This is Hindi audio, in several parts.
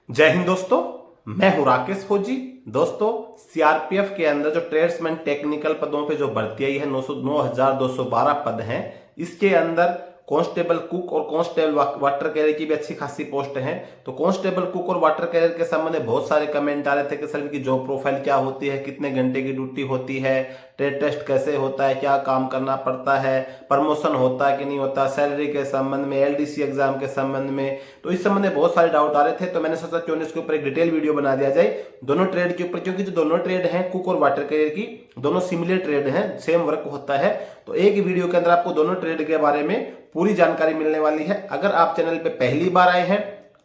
जय हिंद दोस्तों। मैं हूं राकेश फौजी। दोस्तों, सीआरपीएफ के अंदर जो ट्रेड्समैन टेक्निकल पदों पे जो भर्ती आई है 9,212 पद हैं। इसके अंदर कांस्टेबल कुक और कांस्टेबल वाटर कैरियर की भी अच्छी खासी पोस्ट हैं। तो कांस्टेबल कुक और वाटर कैरियर के संबंध में बहुत सारे कमेंट आ रहे थे कि सर इनकी जॉब प्रोफाइल क्या होती है, कितने घंटे की ड्यूटी होती है, ट्रेड टेस्ट कैसे होता है, क्या काम करना पड़ता है, प्रमोशन होता है कि नहीं होता, सैलरी के संबंध में, एलडीसी एग्जाम के संबंध में। तो इस संबंध में बहुत सारे डाउट आ रहे थे, तो मैंने सोचा क्यों इसके ऊपर एक डिटेल वीडियो बना दिया जाए दोनों ट्रेड के ऊपर, क्योंकि जो दोनों ट्रेड हैं कुक और वाटर कैरियर की, दोनों सिमिलर ट्रेड हैं, सेम वर्क होता है। तो एक ही वीडियो के अंदर आपको दोनों ट्रेड के बारे में पूरी जानकारी मिलने वाली है। अगर आप चैनल पे पहली बार आए हैं,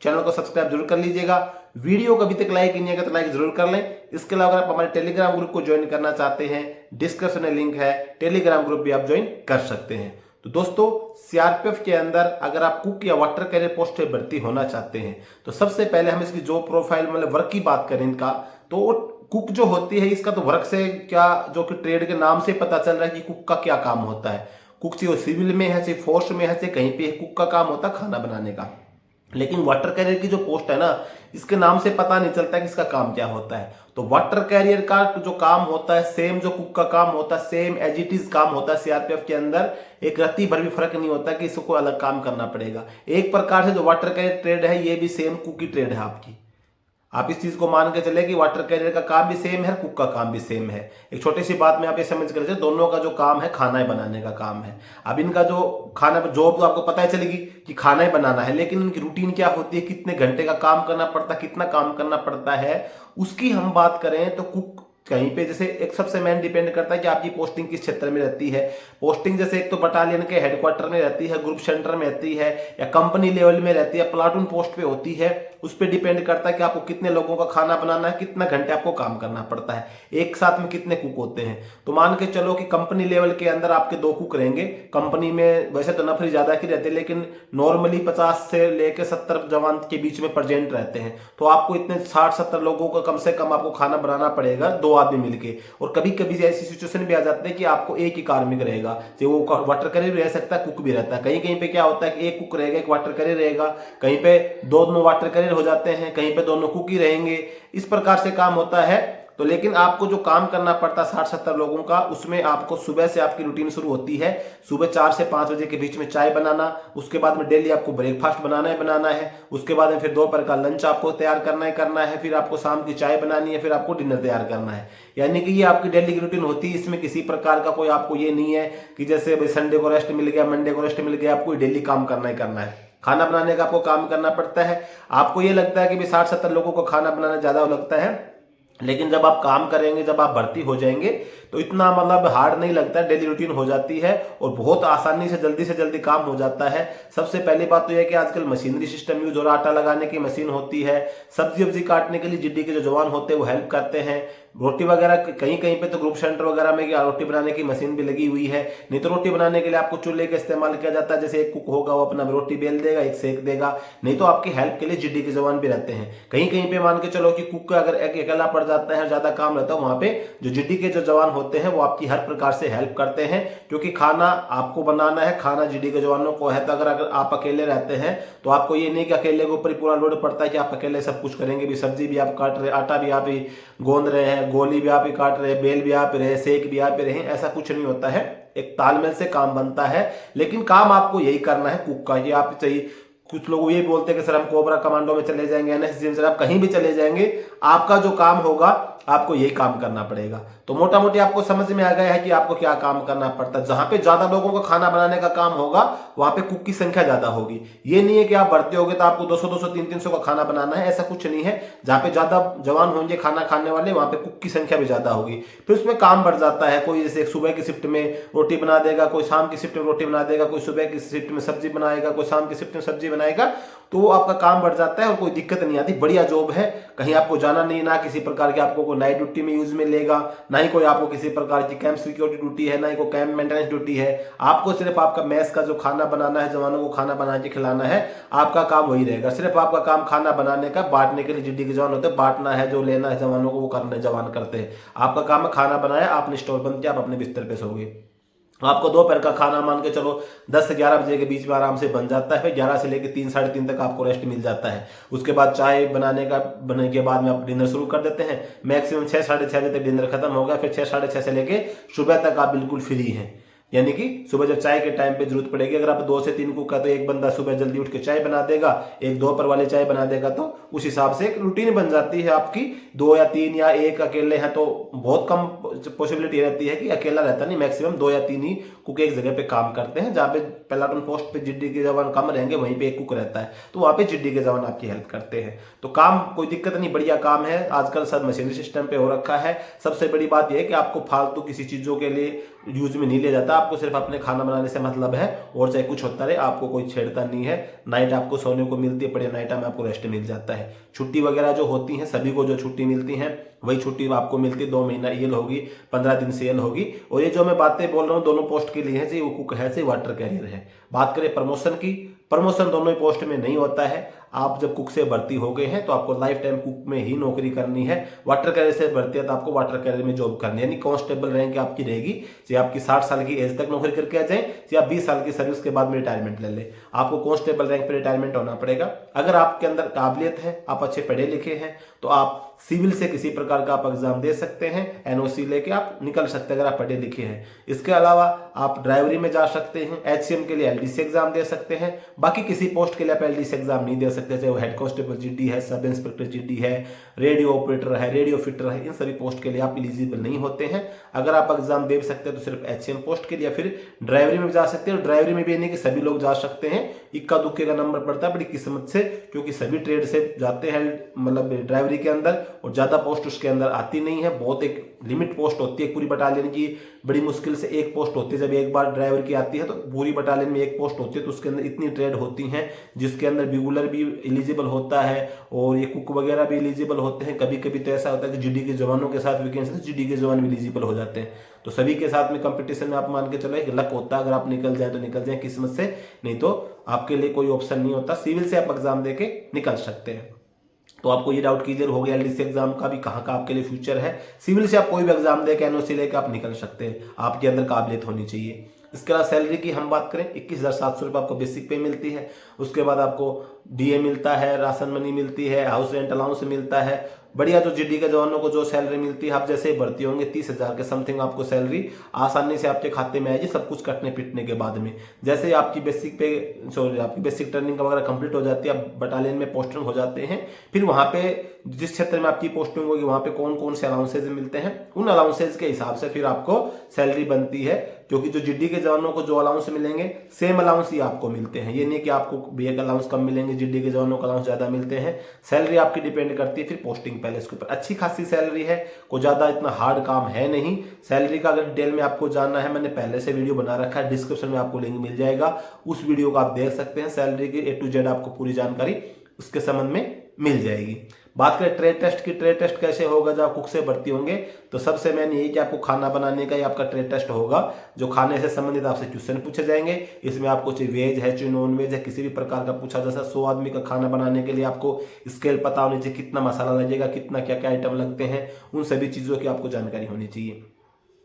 चैनल को सब्सक्राइब जरूर कर लीजिएगा। वीडियो को अभी तक लाइक नहीं है तो लाइक जरूर कर लें। इसके अलावा अगर आप हमारे टेलीग्राम ग्रुप को ज्वाइन करना चाहते हैं, डिस्क्रिप्शन में लिंक है, टेलीग्राम ग्रुप भी आप ज्वाइन कर सकते हैं। तो दोस्तों, सीआरपीएफ के अंदर अगर आप कुक या वाटर कैरियर पोस्ट पे भर्ती होना चाहते हैं तो सबसे पहले हम इसकी जॉब प्रोफाइल मतलब वर्क की बात करें इनका, तो कुक जो होती है इसका तो वर्क से क्या, जो कि ट्रेड के नाम से पता चल रहा है कि कुक का क्या काम होता है। कुक चाहे सिविल में है, चाहे फोर्स में है, चाहे कहीं पे कुक का काम होता है खाना बनाने का। लेकिन वाटर कैरियर की जो पोस्ट है ना, इसके नाम से पता नहीं चलता कि इसका काम क्या होता है। तो वाटर कैरियर का जो काम होता है सेम जो कुक का काम होता है, सेम एज इट इज काम होता है सीआरपीएफ के अंदर। एक रत्ती भर भी फर्क नहीं होता कि इसको अलग काम करना पड़ेगा। एक प्रकार से जो वाटर कैरियर ट्रेड है ये भी सेम कुक की ट्रेड है आपकी। आप इस चीज को मान के चले कि वाटर कैरियर का काम भी सेम है, कुक का काम भी सेम है। एक छोटी सी बात में आप ये समझ कर चलिए, दोनों का जो काम है खाना बनाने का काम है। अब इनका जो खाना जॉब तो आपको पता ही चलेगी कि खाना ही बनाना है, लेकिन इनकी रूटीन क्या होती है, कितने घंटे का काम करना पड़ता है, कितना काम करना पड़ता है, उसकी हम बात करें तो कुक कहीं पे जैसे एक सबसे मेन डिपेंड करता है कि आपकी पोस्टिंग किस क्षेत्र में रहती है। पोस्टिंग जैसे एक तो बटालियन के हेडक्वार्टर में रहती है, ग्रुप सेंटर में रहती है, या कंपनी लेवल में रहती है, प्लाटून पोस्ट पे होती है। उस पर डिपेंड करता है कि आपको कितने लोगों का खाना बनाना है, कितना घंटे आपको काम करना पड़ता है, एक साथ में कितने कुक होते हैं। तो मान के चलो कि कंपनी लेवल के अंदर आपके 2 कुक रहेंगे। कंपनी में वैसे तो नफरी ज्यादा की रहती है, लेकिन नॉर्मली 50 से लेकर 70 जवान के बीच में प्रेजेंट रहते हैं। तो आपको इतने 60-70 लोगों का कम से कम आपको खाना बनाना पड़ेगा 2 आदमी मिलके। और कभी कभी ऐसी सिचुएशन भी आ जाती है कि आपको एक ही कार्मिक रहेगा, जो वो वाटर कैरियर भी रह सकता है, कुक भी रहता है। कहीं कहीं पे क्या होता है कि एक कुक रहेगा, एक वाटर कैरियर रहेगा, कहीं पे दोनों वाटर कैरियर हो जाते हैं, कहीं पे दोनों कुक ही रहेंगे। इस प्रकार से काम होता है। तो लेकिन आपको जो काम करना पड़ता है 60-70 लोगों का, उसमें आपको सुबह से आपकी रूटीन शुरू होती है। सुबह 4 से 5 बजे के बीच में चाय बनाना, उसके बाद में डेली आपको ब्रेकफास्ट बनाना है, उसके बाद में फिर दोपहर का लंच आपको तैयार करना है, फिर आपको शाम की चाय बनानी है, फिर आपको डिनर तैयार करना है। यानी कि ये आपकी डेली की रूटीन होती है। इसमें किसी प्रकार का कोई आपको ये नहीं है कि जैसे संडे को रेस्ट मिल गया, मंडे को रेस्ट मिल गया, आपको डेली काम करना ही करना है। खाना बनाने का आपको काम करना पड़ता है। आपको ये लगता है कि 60-70 लोगों को खाना बनाना ज्यादा लगता है, लेकिन जब आप काम करेंगे, जब आप भर्ती हो जाएंगे तो इतना मतलब हार्ड नहीं लगता है, डेली रूटीन हो जाती है और बहुत आसानी से जल्दी काम हो जाता है। सबसे पहली बात तो यह कि आजकल मशीनरी सिस्टम यूज हो रहा, आटा लगाने की मशीन होती है, सब्जी वब्जी काटने के लिए जिड्डी के जो जवान होते हैं वो हेल्प करते हैं। रोटी वगैरह कहीं कहीं पे तो ग्रुप सेंटर वगैरह में रोटी बनाने की मशीन भी लगी हुई है। नहीं तो रोटी बनाने के लिए आपको चूल्हे का इस्तेमाल किया जाता है। जैसे एक कुक होगा वो अपना रोटी बेल देगा, एक सेक देगा। नहीं तो आपकी हेल्प के लिए जिड्डी के जवान भी रहते हैं। कहीं कहीं पे मान के चलो कि कुक का अगर अकेला पड़ जाता है, ज्यादा काम रहता है, वहां पे जो जिड्डी के जो जवान होते हैं वो आपकी हर प्रकार से हेल्प करते हैं, क्योंकि खाना आपको बनाना है, खाना जिड्डी के जवानों को है। तो अगर आप अकेले रहते हैं तो आपको ये नहीं कि अकेले के ऊपर पूरा लोड पड़ता है कि आप अकेले सब कुछ करेंगे। भी सब्जी भी आप काट रहे, आटा भी आप ही गोंद रहे हैं, गोली भी आप ही काट रहे, बेल भी आप रहे, सेक भी आप रहे, ऐसा कुछ नहीं होता है। एक तालमेल से काम बनता है, लेकिन काम आपको यही करना है कुक का। ये आप चाहिए, कुछ लोग ये बोलते हैं कि सर हम कोबरा कमांडो में चले जाएंगे, एनएसजी में, सर आप कहीं भी चले जाएंगे, आपका जो काम होगा आपको यही काम करना पड़ेगा। तो मोटा मोटी आपको समझ में आ गया है कि आपको क्या काम करना पड़ता है। जहां पे ज्यादा लोगों को खाना बनाने का काम होगा वहां पे कुक की संख्या ज्यादा होगी। ये नहीं है कि आप भर्ती होगे तो आपको 200-200, 300-300 का खाना बनाना है, ऐसा कुछ नहीं है। जहां पे ज्यादा जवान होंगे खाना खाने वाले, वहां पे कुक की संख्या भी ज्यादा होगी। फिर उसमें काम बढ़ जाता है। कोई जैसे सुबह की शिफ्ट में रोटी बना देगा, कोई शाम की शिफ्ट में रोटी बना देगा, कोई सुबह की शिफ्ट में सब्जी बनाएगा, कोई शाम की शिफ्ट में सब्जी बनाएगा। तो वो आपका काम बढ़ जाता है और कोई दिक्कत नहीं आती। बढ़िया जॉब है, कहीं आपको जाना नहीं, ना किसी प्रकार की आपको कोई नाइट ड्यूटी में यूज में लेगा, ना ही कोई आपको किसी प्रकार की कैंप सिक्योरिटी ड्यूटी है, ना ही कोई कैंप मेंटेनेंस ड्यूटी है। आपको सिर्फ आपका मैस का जो खाना बनाना है, जवानों को खाना बना के खिलाना है, आपका काम वही रहेगा। सिर्फ आपका काम खाना बनाने का, बांटने के लिए जिड्डी के जवान होते हैं, बांटना है, जो लेना है जवानों को वो करने जवान करते हैं। आपका काम है खाना बनाया, आपने स्टोर बंद किया, आप अपने बिस्तर पे सो गए। आपको दोपहर का खाना मान के चलो 10 से 11 बजे के बीच में आराम से बन जाता है। फिर 11 से लेकर 3 साढ़े 3 तक आपको रेस्ट मिल जाता है। उसके बाद चाय बनने के बाद में आप डिनर शुरू कर देते हैं। मैक्सिमम 6 साढ़े 6 बजे तक डिनर खत्म हो गया। फिर 6 साढ़े 6 से लेके सुबह तक आप बिल्कुल फ्री हैं। यानी कि सुबह जब चाय के टाइम पे जरूरत पड़ेगी, अगर आप 2 से 3 कुक है तो एक बंदा सुबह जल्दी उठ के चाय बना देगा, एक दोपहर वाली चाय बना देगा। तो उस हिसाब से एक रूटीन बन जाती है आपकी। 2 या 3 या एक अकेले हैं तो बहुत कम पॉसिबिलिटी रहती है कि अकेला रहता नहीं, मैक्सिमम 2 या 3 ही कुक एक जगह पे काम करते हैं। जहाँ पे प्लाटून पोस्ट पे जिड्डी के जवान कम रहेंगे वहीं पे एक कुक रहता है, तो वहां पे जिड्डी के जवान आपकी हेल्प करते हैं। तो काम कोई दिक्कत नहीं, बढ़िया काम है। आजकल सब मशीनरी सिस्टम पे हो रखा है। सबसे बड़ी बात यह है कि आपको फालतू किसी चीजों के लिए यूज में नहीं ले जाता। आपको सिर्फ अपने खाना बनाने से मतलब है, और चाहे कुछ होता रहे आपको कोई छेड़ता नहीं है। नाइट आपको सोने को मिलती है, बड़े नाइट में आपको रेस्ट मिल जाता है। छुट्टी वगैरह जो होती है, सभी को जो छुट्टी मिलती है वही छुट्टी आपको मिलती है। 2 महीना ईएल होगी, 15 दिन सेल होगी। और ये जो मैं बातें बोल रहा हूँ दोनों पोस्ट के लिए है, वो कुक है, से वाटर कैरियर है। बात करें प्रमोशन की, प्रमोशन दोनों ही पोस्ट में नहीं होता है। आप जब कुक से भर्ती हो गए हैं तो आपको लाइफ टाइम कुक में ही नौकरी करनी है। वाटर कैरियर से भर्ती है तो आपको वाटर कैरियर में जॉब करनी है, यानी कांस्टेबल रैंक आपकी रहेगी। चाहे आपकी 60 साल की एज तक नौकरी करके आ जाए, या 20 साल की सर्विस के बाद में रिटायरमेंट ले ले, आपको कांस्टेबल रैंक पे रिटायरमेंट होना पड़ेगा। अगर आपके अंदर काबिलियत है, आप अच्छे पढ़े लिखे हैं, तो आप सिविल से किसी प्रकार का आप एग्जाम दे सकते हैं। एनओसी लेके आप निकल सकते हैं अगर आप पढ़े लिखे हैं। इसके अलावा आप ड्राइवरी में जा सकते हैं। एचसीएम के लिए एलडीसी एग्जाम दे सकते हैं। बाकी किसी पोस्ट के लिए आप एलडीसी एग्जाम नहीं दे सकते, चाहे वो हेड कांस्टेबल जीडी है, सब इंस्पेक्टर जीडी है, रेडियो ऑपरेटर है, रेडियो फिटर है, इन सभी पोस्ट के लिए आप एलिजिबल नहीं होते हैं। अगर आप एग्जाम दे सकते हैं तो सिर्फ एचसीएम पोस्ट के लिए, या फिर ड्राइवरी में जा सकते हैं। ड्राइवरी में भी नहीं कि सभी लोग जा सकते हैं, इक्का दुक्के का नंबर पड़ता है बड़ी किस्मत से, क्योंकि सभी ट्रेड से जाते हैं मतलब ड्राइवरी के अंदर, और ज्यादा पोस्ट उसके अंदर आती नहीं है। बहुत एक लिमिट पोस्ट होती है पूरी बटालियन की, बड़ी मुश्किल से एक पोस्ट होती है। जब एक बार ड्राइवर की आती है तो पूरी बटालियन में एक पोस्ट होती है, तो उसके अंदर इतनी ट्रेड होती हैं जिसके अंदर बिगुलर भी एलिजिबल होता है और ये कुक वगैरह भी एलिजिबल होते हैं। कभी कभी तो ऐसा होता है कि जीडी के जवानों के साथ वैकेंसी, जीडी के जवान भी एलिजिबल हो जाते हैं। तो सभी के साथ में कंपटीशन में आप मान के चलो एक लक होता है, अगर आप निकल जाए तो निकल जाए किस्मत से, नहीं तो आपके लिए कोई ऑप्शन नहीं होता। सिविल से आप एग्जाम देके निकल सकते हैं। तो आपको ये डाउट क्लियर हो गया एलडीसी एग्जाम का भी कहाँ का आपके लिए फ्यूचर है। सिविल से आप कोई भी एग्जाम देके एनओसी लेके आप निकल सकते हैं, आपके अंदर काबिलियत होनी चाहिए। इसके अलावा सैलरी की हम बात करें, 21,700 रुपये आपको बेसिक पे मिलती है। उसके बाद आपको डीए मिलता है, राशन मनी मिलती है, हाउस रेंट अलाउंस मिलता है। बढ़िया जो जीडी के जवानों को जो सैलरी मिलती है, आप जैसे ही भर्ती होंगे 30,000 के समथिंग आपको सैलरी आसानी से आपके खाते में आएगी, सब कुछ कटने पिटने के बाद में। जैसे ही आपकी आपकी बेसिक ट्रेनिंग वगैरह कंप्लीट हो जाती है, आप बटालियन में पोस्टिंग हो जाते हैं। फिर वहां पे जिस क्षेत्र में आपकी पोस्टिंग होगी वहां पे कौन कौन से अलाउंसेज मिलते हैं, उन अलाउंसेज के हिसाब से फिर आपको सैलरी बनती है। क्योंकि जो जीडी के जवानों को जो अलाउंस मिलेंगे सेम अलाउंस ही आपको मिलते हैं, ये नहीं कि आपको बीए का अलाउंस कम मिलेंगे, जीडी के जवानों को अलाउंस ज्यादा मिलते हैं। सैलरी आपकी डिपेंड करती है फिर पोस्टिंग पैलेस के ऊपर। अच्छी खासी सैलरी है, कोई ज्यादा इतना हार्ड काम है नहीं। सैलरी का अगर डिटेल में आपको जानना है, मैंने पहले से वीडियो बना रखा है, डिस्क्रिप्शन में आपको लिंक मिल जाएगा, उस वीडियो को आप देख सकते हैं। सैलरी की A to Z आपको पूरी जानकारी उसके संबंध में मिल जाएगी। बात करें ट्रेड टेस्ट की, ट्रेड टेस्ट कैसे होगा जब आप कुक से भर्ती होंगे, तो सबसे मेन यही कि आपको खाना बनाने का ही आपका ट्रेड टेस्ट होगा। जो खाने से संबंधित आपसे क्वेश्चन पूछे जाएंगे, इसमें आपको चाहे वेज है चाहे नॉन वेज है किसी भी प्रकार का पूछा, जैसा 100 आदमी का खाना बनाने के लिए आपको स्केल पता होनी चाहिए, कितना मसाला लगेगा, कितना क्या क्या आइटम लगते हैं, उन सभी चीजों की आपको जानकारी होनी चाहिए।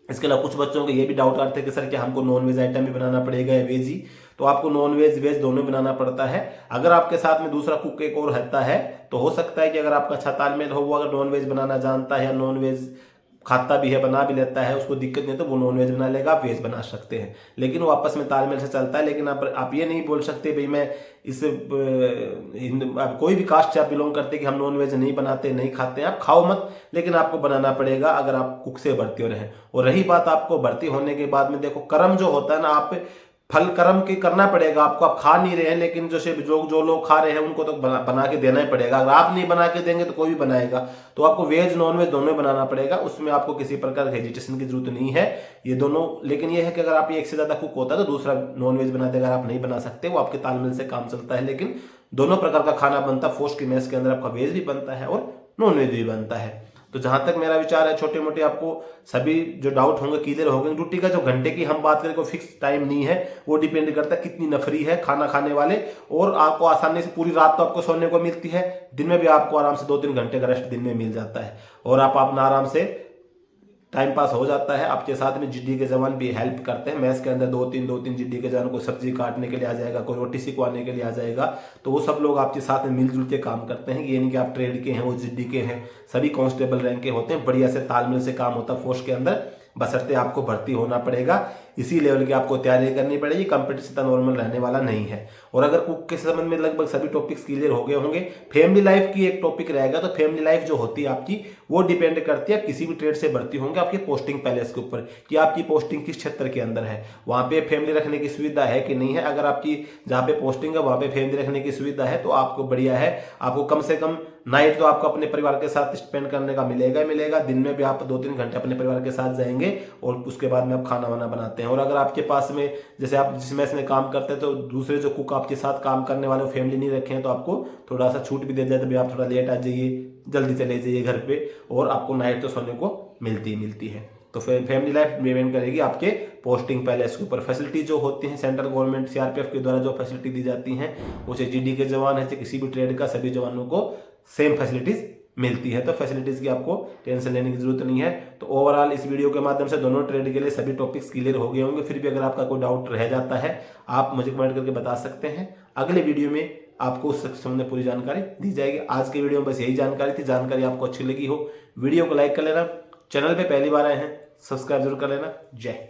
इसके अलावा कुछ बच्चों के ये भी डाउट आते हैं कि सर क्या हमको नॉन वेज आइटम भी बनाना पड़ेगा या वेज ही, तो आपको नॉन वेज वेज दोनों बनाना पड़ता है। अगर आपके साथ में दूसरा कुक एक और रहता है तो हो सकता है कि अगर आपका अच्छा तालमेल हो, वो अगर नॉन वेज बनाना जानता है या नॉन वेज खाता भी है, बना भी लेता है, उसको दिक्कत नहीं, तो वो नॉन वेज बना लेगा, आप वेज बना सकते हैं। लेकिन वो आपस में तालमेल से चलता है। लेकिन आप ये नहीं बोल सकते भाई मैं इस कोई भी कास्ट से आप बिलोंग करते कि हम नॉन वेज नहीं बनाते नहीं खाते हैं, आप खाओ मत, लेकिन आपको बनाना पड़ेगा अगर आप कुक से भर्ती हो रहे हैं। और रही बात आपको भर्ती होने के बाद में, देखो कर्म जो होता है ना, आप फल कर्म की करना पड़ेगा आपको। आप खा नहीं रहे हैं, लेकिन जो लोग खा रहे हैं उनको तो बना के देना ही पड़ेगा। अगर आप नहीं बना के देंगे तो कोई भी बनाएगा। तो आपको वेज नॉन वेज दोनों बनाना पड़ेगा, उसमें आपको किसी प्रकार की हेजिटेशन की जरूरत नहीं है, ये दोनों। लेकिन ये है कि अगर आप एक से ज्यादा कुक होता है तो दूसरा नॉन वेज बना देगा, आप नहीं बना सकते, वो आपके तालमेल से काम चलता है। लेकिन दोनों प्रकार का खाना बनता है। फोर्स की मेस के अंदर आपका वेज भी बनता है और नॉन वेज भी बनता है। तो जहां तक मेरा विचार है, छोटे मोटे आपको सभी जो डाउट होंगे क्लियर होंगे। ड्यूटी का जो घंटे की हम बात करें, कोई फिक्स टाइम नहीं है, वो डिपेंड करता है कितनी नफरी है खाना खाने वाले। और आपको आसानी से पूरी रात तो आपको सोने को मिलती है, दिन में भी आपको आराम से 2-3 घंटे का रेस्ट दिन में मिल जाता है। और आप अपना आराम से टाइम पास हो जाता है। आपके साथ में जीडी के जवान भी हेल्प करते हैं। मैस के अंदर दो तीन जीडी के जवान, कोई सब्जी काटने के लिए आ जाएगा, कोई रोटी सिकवाने के लिए आ जाएगा, तो वो सब लोग आपके साथ में मिलजुल के काम करते हैं। ये नहीं कि आप ट्रेड के हैं वो जीडी के हैं, सभी कांस्टेबल रैंक के होते हैं। बढ़िया से तालमेल से काम होता है फोर्स के अंदर, बशर्ते आपको भर्ती होना पड़ेगा। इसी लेवल की आपको तैयारी करनी पड़ेगी, कंपटीशन इतना नॉर्मल रहने वाला नहीं है। और अगर कुक के संबंध में लगभग सभी टॉपिक्स क्लियर हो गए होंगे, फैमिली लाइफ की एक टॉपिक रहेगा। तो फैमिली लाइफ जो होती है आपकी, वो डिपेंड करती है आप किसी भी ट्रेड से भर्ती होंगे आपकी पोस्टिंग पैलेस के ऊपर, कि आपकी पोस्टिंग किस क्षेत्र के अंदर है, वहां पे फैमिली रखने की सुविधा है कि नहीं है। अगर आपकी जहाँ पे पोस्टिंग है वहां पे फैमिली रखने की सुविधा है तो आपको बढ़िया है। आपको कम से कम नाइट तो आपको अपने परिवार के साथ स्पेंड करने का मिलेगा। दिन में भी आप 2-3 घंटे अपने परिवार के साथ जाएंगे और उसके बाद में आप खाना वाना बनाते हैं। और अगर आपके पास में, जैसे आप जिस मैस में काम करते हैं, तो दूसरे जो कुक आपके साथ काम करने वाले फैमिली नहीं रखे हैं, तो आपको थोड़ा सा छूट भी दे जाए, तो आप थोड़ा लेट आ जाइए, जल्दी चले जाइए घर पे, और आपको नाइट तो सोने को मिलती है। तो फैमिली लाइफ डिपेंड करेगी आपके पोस्टिंग पैलेस के ऊपर। फैसिलिटी जो होती हैं सेंट्रल गवर्नमेंट सीआरपीएफ के द्वारा जो फैसिलिटी दी जाती हैं, वो चाहे जीडी के जवान है, चाहे किसी भी ट्रेड का, सभी जवानों को सेम फैसिलिटीज मिलती है। तो फैसिलिटीज की आपको टेंशन लेने की जरूरत नहीं है। तो ओवरऑल इस वीडियो के माध्यम से दोनों ट्रेड के लिए सभी टॉपिक्स क्लियर हो गए होंगे। फिर भी अगर आपका कोई डाउट रह जाता है, आप मुझे कमेंट करके बता सकते हैं। अगले वीडियो में आपको उस संबंध में पूरी जानकारी दी जाएगी। आज के वीडियो में बस यही जानकारी थी। जानकारी आपको अच्छी लगी हो, वीडियो को लाइक कर लेना। चैनल पे पहली बार आए हैं, सब्सक्राइब जरूर कर लेना। जय